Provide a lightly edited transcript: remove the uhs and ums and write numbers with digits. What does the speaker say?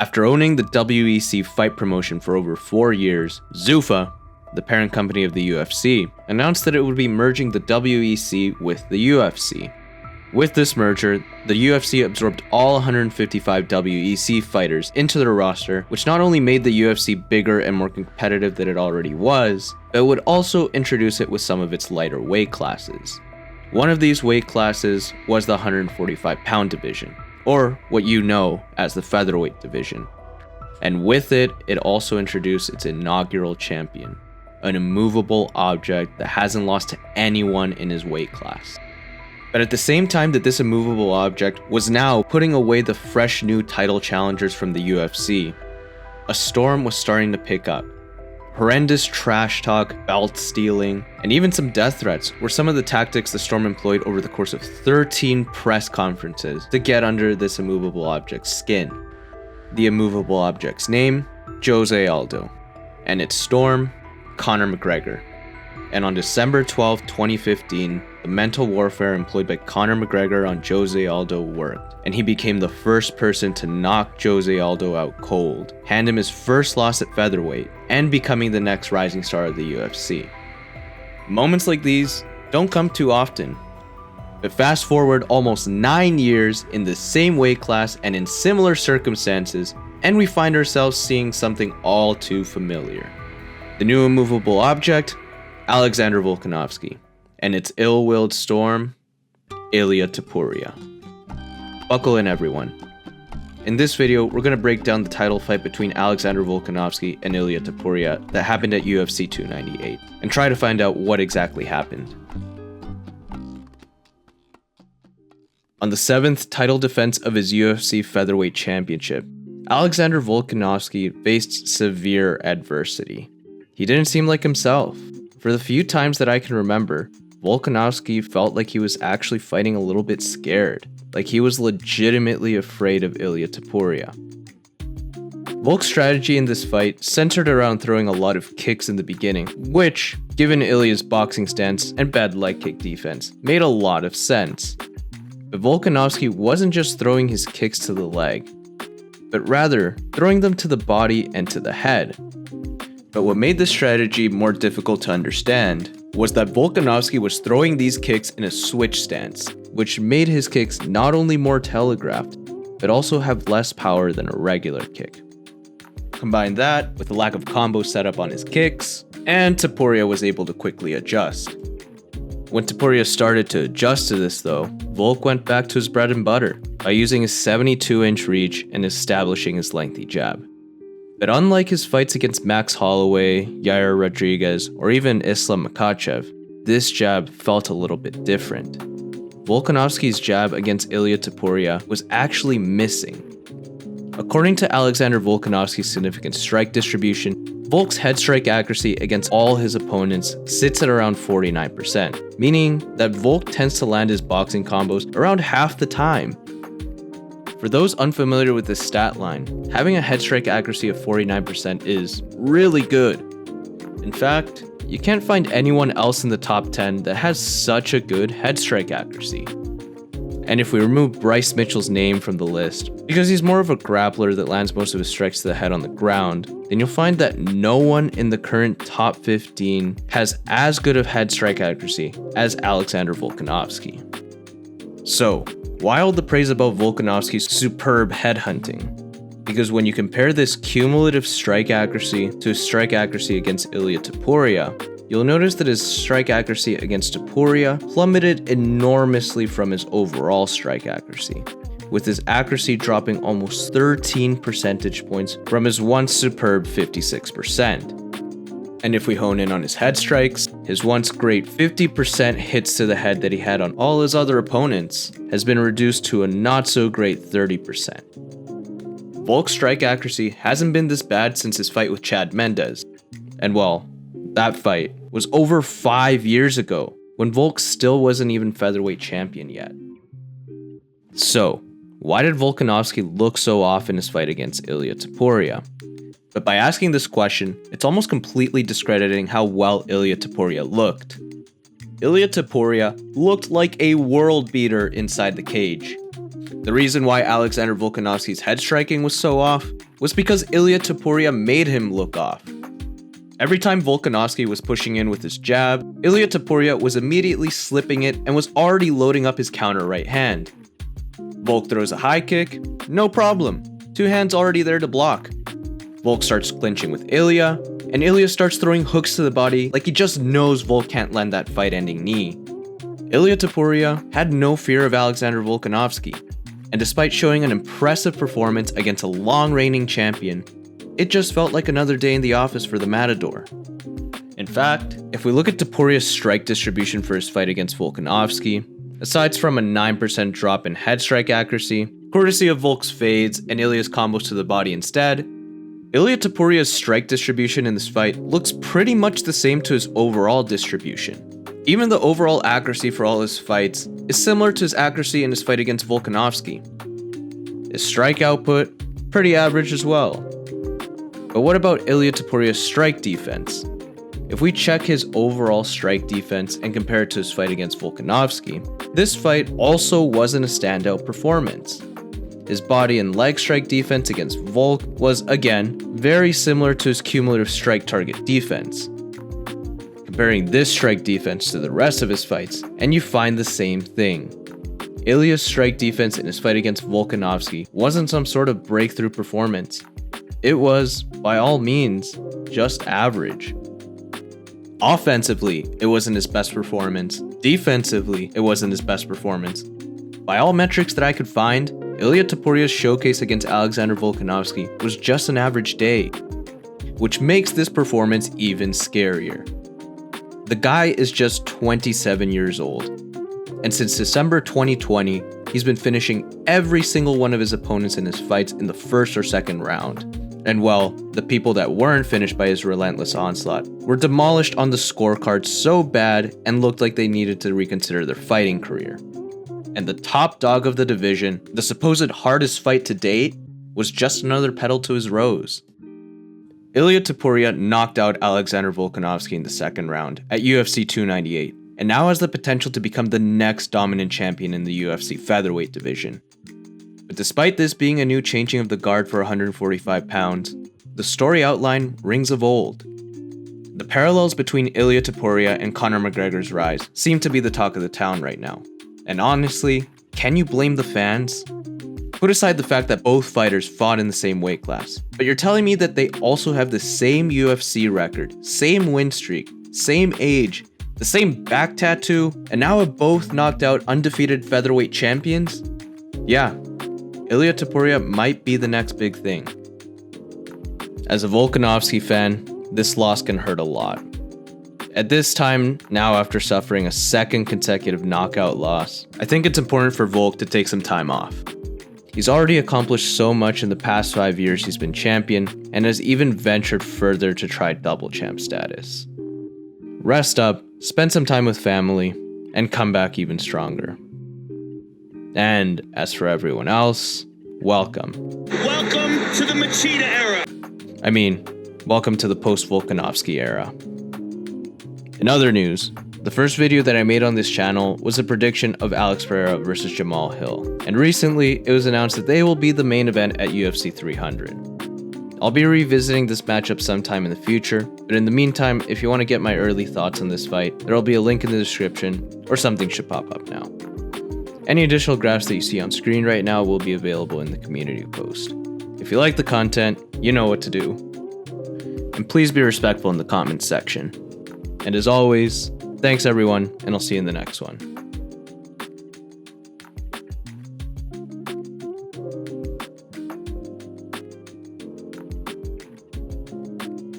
After owning the WEC fight promotion for over 4 years, Zuffa, the parent company of the UFC, announced that it would be merging the WEC with the UFC. With this merger, the UFC absorbed all 155 WEC fighters into their roster, which not only made the UFC bigger and more competitive than it already was, but would also introduce it with some of its lighter weight classes. One of these weight classes was the 145-pound division, or what you know as the featherweight division. And with it, it also introduced its inaugural champion, an immovable object that hasn't lost to anyone in his weight class. But at the same time that this immovable object was now putting away the fresh new title challengers from the UFC, a storm was starting to pick up. Horrendous trash talk, belt stealing, and even some death threats were some of the tactics the Storm employed over the course of 13 press conferences to get under this immovable object's skin. The immovable object's name, Jose Aldo, and its Storm, Conor McGregor. And on December 12, 2015, the mental warfare employed by Conor McGregor on Jose Aldo worked, and he became the first person to knock Jose Aldo out cold, hand him his first loss at featherweight, and becoming the next rising star of the UFC. Moments like these don't come too often. But fast forward almost 9 years in the same weight class and in similar circumstances, and we find ourselves seeing something all too familiar. The new immovable object, Alexander Volkanovski, and its ill-willed Storm, Ilia Topuria. Buckle in, everyone. In this video, we're going to break down the title fight between Alexander Volkanovski and Ilia Topuria that happened at UFC 298, and try to find out what exactly happened. On the 7th title defense of his UFC featherweight championship, Alexander Volkanovski faced severe adversity. He didn't seem like himself. For the few times that I can remember, Volkanovski felt like he was actually fighting a little bit scared, like he was legitimately afraid of Ilia Topuria. Volk's strategy in this fight centered around throwing a lot of kicks in the beginning, which, given Ilia's boxing stance and bad leg kick defense, made a lot of sense. But Volkanovski wasn't just throwing his kicks to the leg, but rather throwing them to the body and to the head. But what made this strategy more difficult to understand was that Volkanovski was throwing these kicks in a switch stance, which made his kicks not only more telegraphed, but also have less power than a regular kick. Combine that with the lack of combo setup on his kicks, and Topuria was able to quickly adjust. When Topuria started to adjust to this though, Volk went back to his bread and butter by using his 72-inch reach and establishing his lengthy jab. But unlike his fights against Max Holloway, Yair Rodriguez, or even Islam Makhachev, this jab felt a little bit different. Volkanovski's jab against Ilia Topuria was actually missing. According to Alexander Volkanovski's significant strike distribution, Volk's head strike accuracy against all his opponents sits at around 49%, meaning that Volk tends to land his boxing combos around half the time. For those unfamiliar with this stat line, having a head strike accuracy of 49% is really good. In fact, you can't find anyone else in the top 10 that has such a good head strike accuracy. And if we remove Bryce Mitchell's name from the list, because he's more of a grappler that lands most of his strikes to the head on the ground, then you'll find that no one in the current top 15 has as good of head strike accuracy as Alexander Volkanovski. So, why all the praise about Volkanovski's superb headhunting? Because when you compare this cumulative strike accuracy to his strike accuracy against Ilia Topuria, you'll notice that his strike accuracy against Topuria plummeted enormously from his overall strike accuracy, with his accuracy dropping almost 13 percentage points from his once superb 56%. And if we hone in on his head strikes, his once great 50% hits to the head that he had on all his other opponents has been reduced to a not so great 30%. Volk's strike accuracy hasn't been this bad since his fight with Chad Mendes. And well, that fight was over 5 years ago, when Volk still wasn't even featherweight champion yet. So, why did Volkanovski look so off in his fight against Ilia Topuria? But by asking this question, it's almost completely discrediting how well Ilia Topuria looked. Ilia Topuria looked like a world beater inside the cage. The reason why Alexander Volkanovski's head striking was so off was because Ilia Topuria made him look off. Every time Volkanovski was pushing in with his jab, Ilia Topuria was immediately slipping it and was already loading up his counter right hand. Volk throws a high kick, no problem, 2 hands already there to block. Volk starts clinching with Ilia, and Ilia starts throwing hooks to the body like he just knows Volk can't land that fight-ending knee. Ilia Topuria had no fear of Alexander Volkanovski, and despite showing an impressive performance against a long-reigning champion, it just felt like another day in the office for the Matador. In fact, if we look at Topuria's strike distribution for his fight against Volkanovski, aside from a 9% drop in head strike accuracy, courtesy of Volk's fades and Ilia's combos to the body instead, Ilia Topuria's strike distribution in this fight looks pretty much the same to his overall distribution. Even the overall accuracy for all his fights is similar to his accuracy in his fight against Volkanovski. His strike output, pretty average as well. But what about Ilia Topuria's strike defense? If we check his overall strike defense and compare it to his fight against Volkanovski, this fight also wasn't a standout performance. His body and leg strike defense against Volk was, again, very similar to his cumulative strike target defense. Comparing this strike defense to the rest of his fights, and you find the same thing. Ilia's strike defense in his fight against Volkanovski wasn't some sort of breakthrough performance. It was, by all means, just average. Offensively, it wasn't his best performance. Defensively, it wasn't his best performance. By all metrics that I could find, Ilia Topuria's showcase against Alexander Volkanovski was just an average day, which makes this performance even scarier. The guy is just 27 years old, and since December 2020, he's been finishing every single one of his opponents in his fights in the first or second round. And well, the people that weren't finished by his relentless onslaught were demolished on the scorecard so bad and looked like they needed to reconsider their fighting career. And the top dog of the division, the supposed hardest fight to date, was just another petal to his rose. Ilia Topuria knocked out Alexander Volkanovski in the second round at UFC 298, and now has the potential to become the next dominant champion in the UFC featherweight division. But despite this being a new changing of the guard for 145 pounds, the story outline rings of old. The parallels between Ilia Topuria and Conor McGregor's rise seem to be the talk of the town right now. And honestly, can you blame the fans? Put aside the fact that both fighters fought in the same weight class, but you're telling me that they also have the same UFC record, same win streak, same age, the same back tattoo, and now have both knocked out undefeated featherweight champions? Yeah, Ilia Topuria might be the next big thing. As a Volkanovski fan, this loss can hurt a lot. At this time, now after suffering a second consecutive knockout loss, I think it's important for Volk to take some time off. He's already accomplished so much in the past 5 years he's been champion, and has even ventured further to try double champ status. Rest up, spend some time with family, and come back even stronger. And as for everyone else, welcome. Welcome to the Machida era! I mean, welcome to the post-Volkanovski era. In other news, the first video that I made on this channel was a prediction of Alex Pereira versus Jamal Hill, and recently it was announced that they will be the main event at UFC 300. I'll be revisiting this matchup sometime in the future, but in the meantime, if you want to get my early thoughts on this fight, there will be a link in the description, or something should pop up now. Any additional graphs that you see on screen right now will be available in the community post. If you like the content, you know what to do. And please be respectful in the comments section. And as always, thanks everyone, and I'll see you in the next one.